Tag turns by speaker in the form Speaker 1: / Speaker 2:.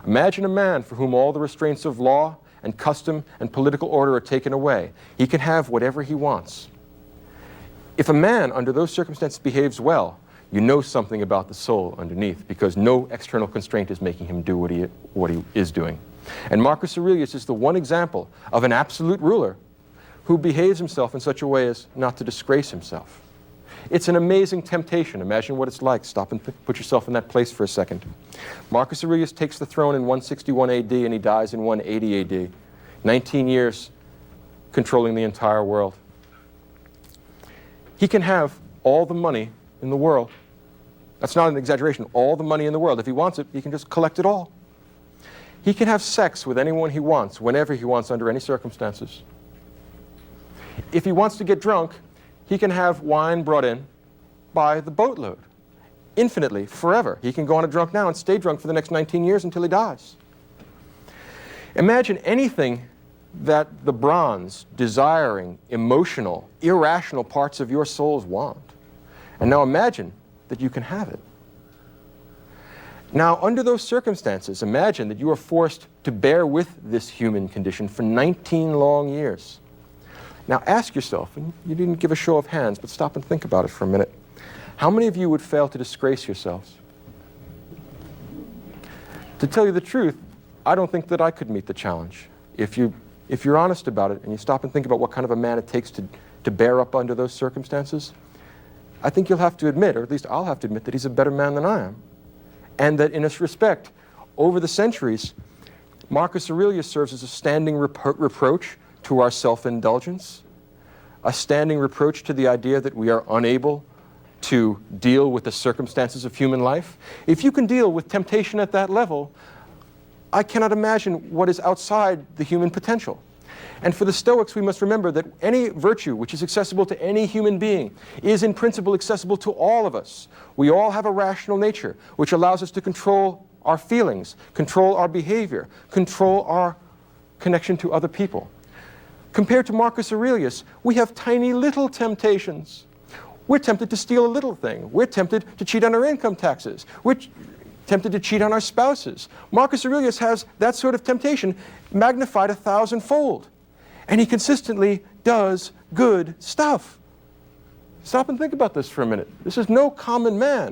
Speaker 1: Imagine a man for whom all the restraints of law and custom and political order are taken away. He can have whatever he wants. If a man under those circumstances behaves well, you know something about the soul underneath, because no external constraint is making him do what he is doing. And Marcus Aurelius is the one example of an absolute ruler who behaves himself in such a way as not to disgrace himself. It's an amazing temptation. Imagine what it's like. Stop and put yourself in that place for a second. Marcus Aurelius takes the throne in 161 AD and he dies in 180 AD. 19 years controlling the entire world. He can have all the money in the world. That's not an exaggeration. All the money in the world. If he wants it, he can just collect it all. He can have sex with anyone he wants, whenever he wants, under any circumstances. If he wants to get drunk, he can have wine brought in by the boatload, infinitely, forever. He can go on a drunk now and stay drunk for the next 19 years until he dies. Imagine anything that the bronze, desiring, emotional, irrational parts of your souls want. And now imagine that you can have it. Now, under those circumstances, imagine that you are forced to bear with this human condition for 19 long years. Now ask yourself, and you didn't give a show of hands, but stop and think about it for a minute. How many of you would fail to disgrace yourselves? To tell you the truth, I don't think that I could meet the challenge. If you're honest about it and you stop and think about what kind of a man it takes to bear up under those circumstances, I think you'll have to admit, or at least I'll have to admit, that he's a better man than I am. And that in this respect, over the centuries, Marcus Aurelius serves as a standing reproach to our self-indulgence, a standing reproach to the idea that we are unable to deal with the circumstances of human life. If you can deal with temptation at that level, I cannot imagine what is outside the human potential. And for the Stoics, we must remember that any virtue which is accessible to any human being is in principle accessible to all of us. We all have a rational nature which allows us to control our feelings, control our behavior, control our connection to other people. Compared to Marcus Aurelius, we have tiny little temptations. We're tempted to steal a little thing. We're tempted to cheat on our income taxes. We're tempted to cheat on our spouses. Marcus Aurelius has that sort of temptation magnified 1,000-fold. And he consistently does good stuff. Stop and think about this for a minute. This is no common man.